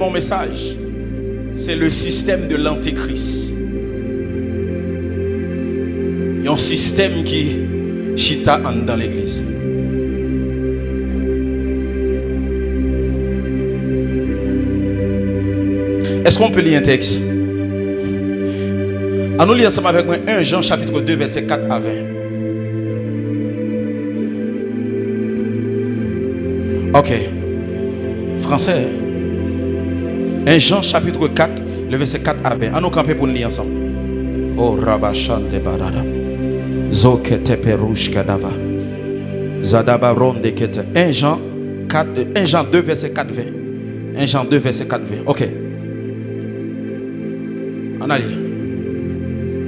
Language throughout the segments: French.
Mon message, c'est le système de l'antéchrist. Il y a un système qui chita dans l'église. Est-ce qu'on peut lire un texte? Nous lisons ensemble avec moi 1 Jean chapitre 2 verset 4 à 20. Ok. Français. 1 Jean chapitre 4, le verset 4 à 20. Nous camper pour nous lire ensemble. Oh Rabachan de Barada. Zokete Perouche Kadava. Zadaba Ronde Kete. 1 Jean 2 verset 4 20. 1 Jean 2 verset 4 20. Ok. On a lu.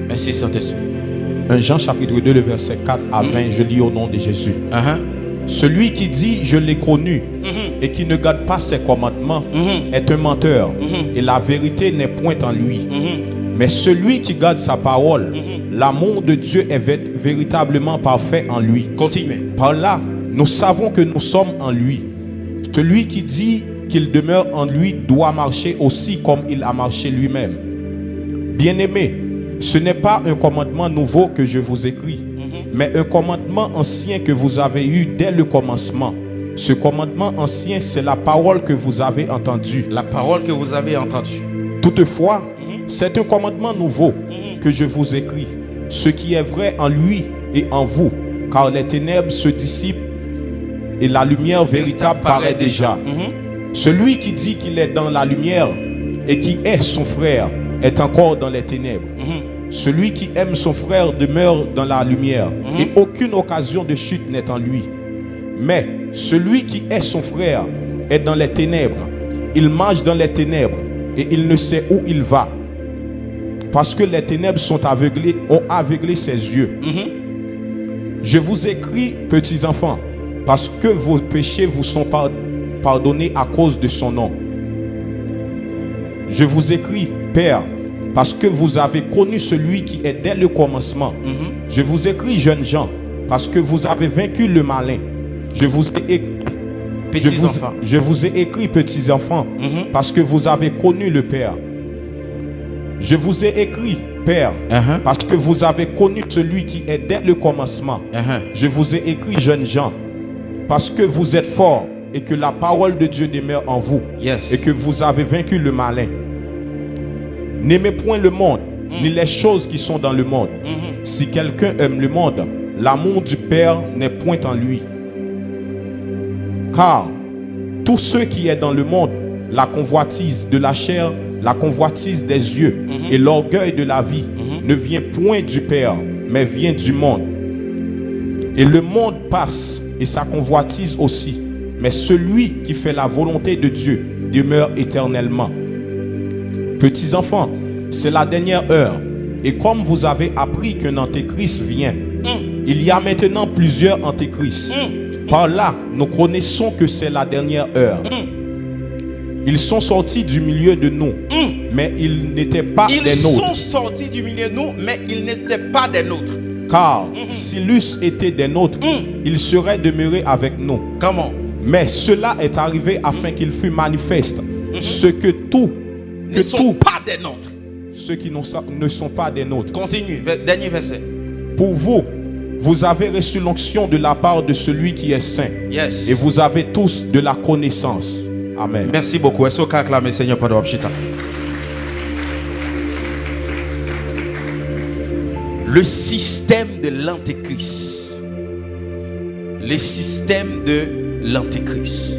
Merci Saint-Esprit. 1 Jean chapitre 2, le verset 4 à 20, je lis au nom de Jésus. Celui qui dit je l'ai connu et qui ne garde pas ses commandements est un menteur et la vérité n'est point en lui. Mais celui qui garde sa parole, l'amour de Dieu est véritablement parfait en lui. Continuez. Par là, nous savons que nous sommes en lui. Celui qui dit qu'il demeure en lui doit marcher aussi comme il a marché lui-même. Bien-aimés, ce n'est pas un commandement nouveau que je vous écris, mais un commandement ancien que vous avez eu dès le commencement. Ce commandement ancien, c'est la parole que vous avez entendue. La parole que vous avez entendue. Toutefois, c'est un commandement nouveau que je vous écris, ce qui est vrai en lui et en vous, car les ténèbres se dissipent et la lumière véritable paraît déjà. Celui qui dit qu'il est dans la lumière et qui est son frère est encore dans les ténèbres. Celui qui aime son frère demeure dans la lumière et aucune occasion de chute n'est en lui. Mais celui qui est son frère est dans les ténèbres. Il marche dans les ténèbres et il ne sait où il va. Parce que les ténèbres ont aveuglé ses yeux. Je vous écris, petits enfants, parce que vos péchés vous sont pardonnés à cause de son nom. Je vous écris, Père, parce que vous avez connu celui qui est dès le commencement. Je vous écris, jeunes gens, parce que vous avez vaincu le malin. Je vous ai écrit, petits enfants, parce que vous avez connu le Père. Je vous ai écrit, Père, parce que vous avez connu celui qui est dès le commencement. Je vous ai écrit, jeunes gens, parce que vous êtes forts et que la parole de Dieu demeure en vous, et que vous avez vaincu le malin. N'aimez point le monde, ni les choses qui sont dans le monde. Si quelqu'un aime le monde, l'amour du Père n'est point en lui. Car tout ce qui est dans le monde, la convoitise de la chair, la convoitise des yeux et l'orgueil de la vie, ne vient point du Père, mais vient du monde. Et le monde passe et sa convoitise aussi, mais celui qui fait la volonté de Dieu demeure éternellement. Petits enfants, c'est la dernière heure. Et comme vous avez appris qu'un antéchrist vient, il y a maintenant plusieurs antéchrists. Par là, nous connaissons que c'est la dernière heure. Ils sont sortis du milieu de nous, mais ils n'étaient pas des nôtres. Ils sont sortis du milieu de nous, mais ils n'étaient pas des nôtres. Car s'ils eussent été des nôtres, ils seraient demeurés avec nous. Comment? Mais cela est arrivé afin qu'il fût manifeste ce que tout ne sont pas des nôtres. Ceux qui ne sont pas des nôtres. Continue, dernier verset. Pour vous, vous avez reçu l'onction de la part de celui qui est saint. Et vous avez tous de la connaissance. Amen. Merci beaucoup. Est-ce qu'on peut acclamer Seigneur pour nous? Le système de l'antéchrist. Le système de l'antéchrist.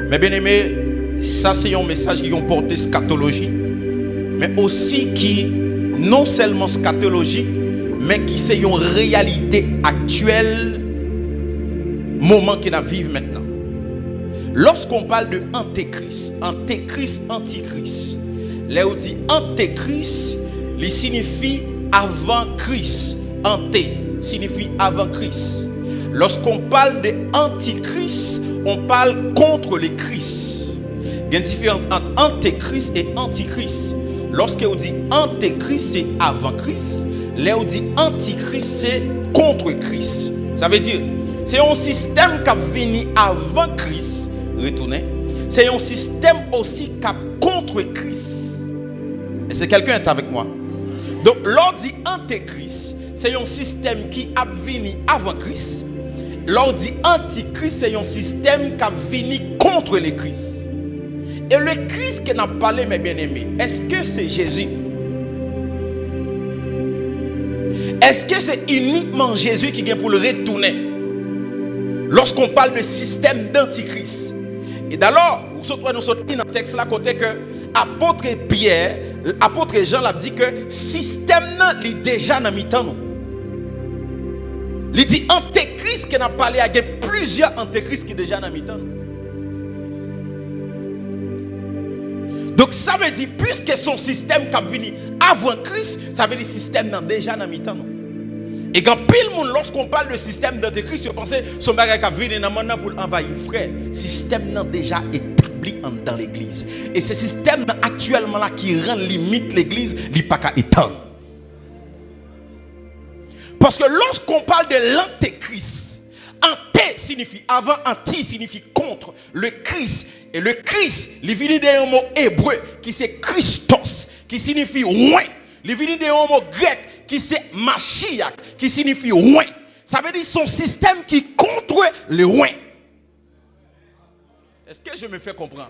Mes bien-aimés, ça c'est un message qui ont porté scatologie, mais aussi qui non seulement scatologique, mais qui c'est une réalité actuelle, moment que nous vivons maintenant. Lorsqu'on parle de antéchrist, antichrist, là où dit antéchrist, il signifie avant Christ. Anté signifie avant Christ. Lorsqu'on parle de antichrist, on parle contre le Christ. Il y a une différence entre antéchrist et antichrist. Lorsqu'on dit antéchrist, c'est avant Christ. Là, on dit antichrist, c'est contre Christ. Ça veut dire, c'est un système qui a venu avant Christ. Retourner. c'est un système aussi qui contre Christ. Et c'est quelqu'un qui est avec moi. Donc, l'on dit antéchrist, c'est un système qui a venu avant Christ. L'on dit antichrist, c'est un système qui a venu contre le Christ. Et le Christ qui n'a pas parlé, mes bien-aimés, est-ce que c'est Jésus? Est-ce que c'est uniquement Jésus qui vient pour le retourner? Lorsqu'on parle de système d'antichrist. Et d'alors, nous sommes dans le texte là, côté que apôtre Pierre, apôtre Jean l'a dit que système est déjà dans mi-temps. Il dit antéchrist qui n'a parlé à plusieurs antéchrists qui sont déjà dans mi-temps. Donc ça veut dire, puisque son système qui a venu avant Christ, ça veut dire système déjà dans mi-temps. Et quand pile monde, lorsqu'on parle de système d'antéchrist, vous pensez son bagage qui a venu dans le monde pour envahir. Frère, système déjà établi dans l'église. Et ce système actuellement là qui rend limite l'église, il n'est pas qu'à étendre. Parce que lorsqu'on parle de l'antéchrist, anté signifie avant, anti signifie contre le Christ. Et le Christ, il vient d'un mot hébreu qui c'est Christos, qui signifie oint. Il vient d'un mot grec qui c'est Mashiach, qui signifie oint. Ça veut dire son système qui contre le oint. Est-ce que je me fais comprendre?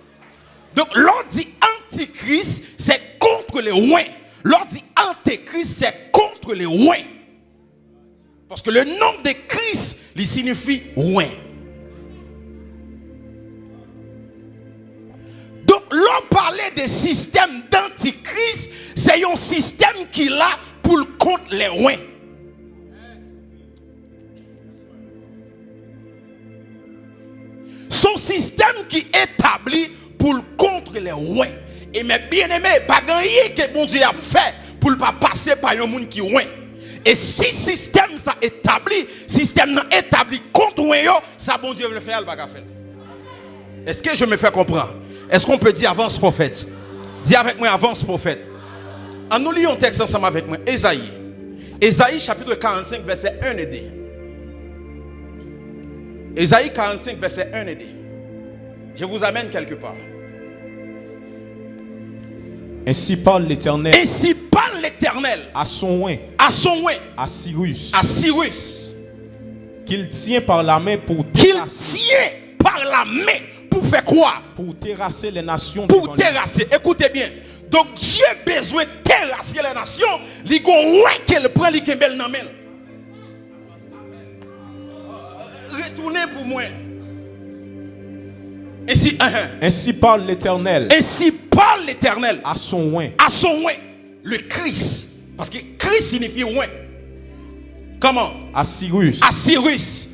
Donc, l'on dit antichrist, c'est contre le oint. L'on dit antéchrist, c'est contre le oint. Parce que le nom de Christ, il signifie oint. Donc, l'on parlait de système d'antichrist, c'est un système qui l'a pour contre les oints. Son système qui est établi pour contre les oints. Et mes bien-aimés, pas gagner que bon Dieu a fait pour ne pas passer par un monde qui oint. Et si système ça établi, système établi contre oint, ça bon Dieu veut le faire, il va faire. Est-ce que je me fais comprendre? Est-ce qu'on peut dire avance prophète? Dis avec moi avance prophète. En nous lisons un texte ensemble avec moi. Ésaïe. Ésaïe chapitre 45 verset 1 et 2. Ésaïe 45 verset 1 et 2. Je vous amène quelque part. Ainsi parle l'Éternel. Ainsi parle l'Éternel. À son oint. À son oint. À Cyrus. À Cyrus. Qu'il tient par la main pour terrasser. Qu'il tient par la main pour faire quoi? Pour terrasser les nations. Pour terrasser. Écoutez bien. Donc Dieu a besoin de terrasser les nations. Il go ouais qu'elle prend les kembel nan men. Retournez pour moi. Ainsi parle l'Éternel. Ainsi parle l'Éternel. À son oint. À son oint. Le Christ. Parce que Christ signifie oint. Comment? À Cyrus. À Cyrus.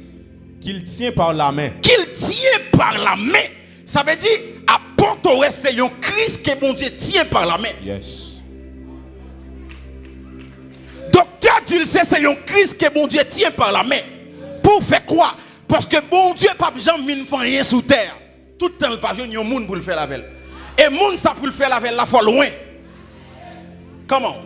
Qu'il tient par la main. Qu'il tient par la main. Ça veut dire, à Port-au-Est, c'est un Christ que bon Dieu tient par la main. Yes. Docteur, tu le sais, c'est un Christ que bon Dieu tient par la main. Pour faire quoi? Parce que bon Dieu, pas jamais ne fait rien sous terre. Tout le temps, pas besoin de monde pour le faire la veille. Et monde, ça pour le faire la veille, la fois loin. Comment?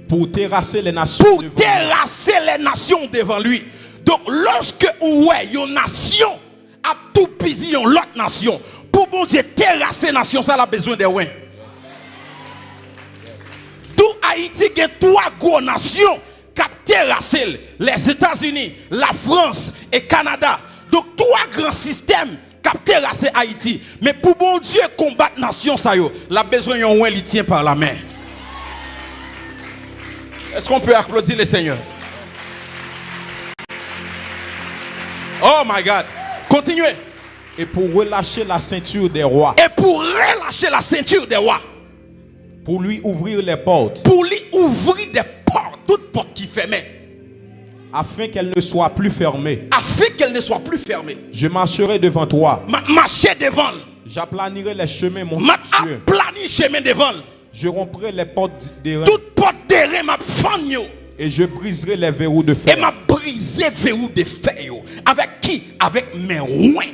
Pour terrasser les nations. Pour terrasser les nations devant lui. Donc, lorsque, ouais, une nation a tout pisé l'autre nation. Pour bon Dieu terrasser la nation, ça a besoin de ouais. Tout Haïti a trois grandes nations qui ont terrassé. Les États-Unis, la France et le Canada. Donc, trois grands systèmes qui ont terrassé Haïti. Mais pour bon Dieu combattre la nation, ça y est, la besoin de ouais, il tient par la main. Est-ce qu'on peut applaudir le Seigneur? Oh my God. Continuez. Et pour relâcher la ceinture des rois. Et pour relâcher la ceinture des rois. Pour lui ouvrir les portes. Pour lui ouvrir des portes. Toutes portes qui fermaient. Afin qu'elles ne soient plus fermées. Afin qu'elles ne soient plus fermées. Je marcherai devant toi. Marcher devant. J'aplanirai les chemins, mon Dieu. J'aplanirai les chemins devant. Je romprai les portes des reins. Toutes portes des reins m'a fagné. Et je briserai les verrous de fer. Et m'a brisé les verrous de fer. Avec qui? Avec mes roins.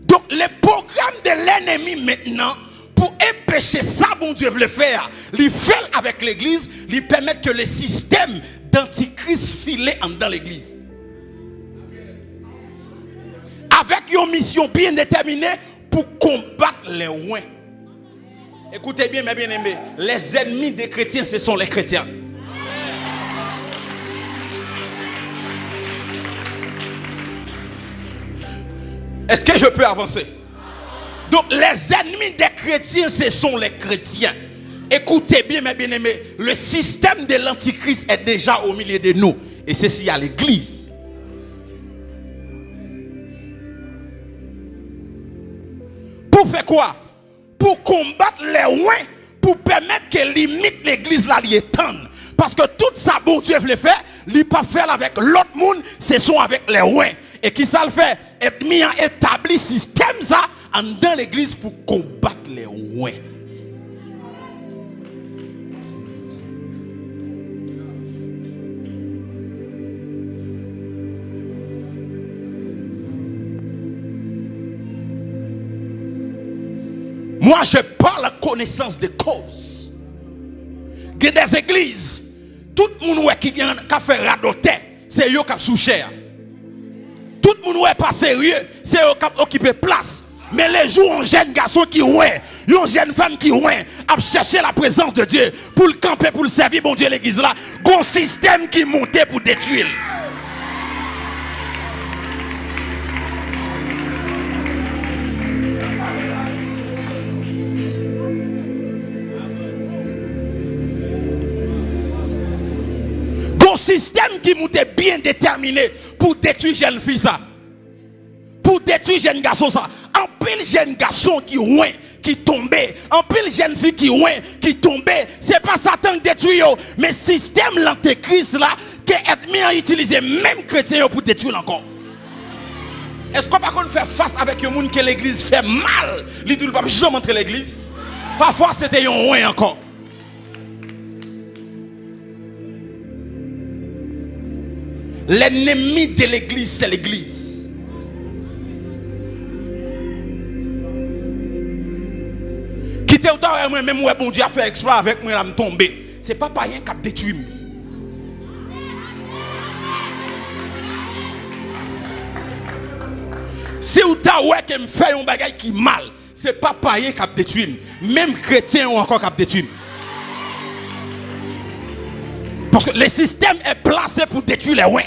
Donc les programmes de l'ennemi maintenant, pour empêcher ça, bon Dieu veut le faire, il fait avec l'église, il permet que le système d'antichrist file dans l'église. avec une mission bien déterminée pour combattre les ouins. Écoutez bien, mes bien-aimés, les ennemis des chrétiens, ce sont les chrétiens. Est-ce que je peux avancer? Donc, les ennemis des chrétiens, ce sont les chrétiens. Écoutez bien, mes bien-aimés, le système de l'antichrist est déjà au milieu de nous. Et ceci à l'église. Pour faire quoi? Pour combattre les ouins, pour permettre que limite l'église là lui étende. Parce que tout ça, bon Dieu veut le faire, il ne peut pas faire avec l'autre monde, ce sont avec les ouins. Et qui ça le fait? Et mis en établi système ça dans l'église pour combattre les ouins. Moi, je parle à connaissance de cause. Il y a des églises, tout le monde qui a fait radoter, c'est eux qui ont sous cher. Tout le monde n'est pas sérieux, c'est eux qui ont occupé place. Mais les jours, un jeune garçon qui ouin, une jeune femme qui ouin, a cherché la présence de Dieu pour le camper, pour le servir, bon Dieu, l'église là, il y a un système qui montait pour détruire. Système qui m'était bien déterminé pour détruire jeune fille ça, pour détruire jeune garçon ça, en pile jeune garçon qui ouin, qui tombait, en pile jeune fille qui ouin, qui tombait, c'est pas Satan qui détruit yo, mais système l'antéchrist là qui est mis à utiliser même chrétien pour détruire encore. Est-ce qu'on peut faire face avec un monde que l'église fait mal, il ne peut pas jamais entrer l'église, parfois c'était un ouin encore. L'ennemi de l'église, c'est l'église. Quittez autant même moi, bon Dieu a fait exploit avec moi, je suis tombé. Ce n'est pas rien qui a détruit. Si vous avez fait un bagage qui mal, ce n'est pas rien qui a détruit. Même chrétiens ont encore qui a détruit. Parce que le système est placé pour détruire les ouins.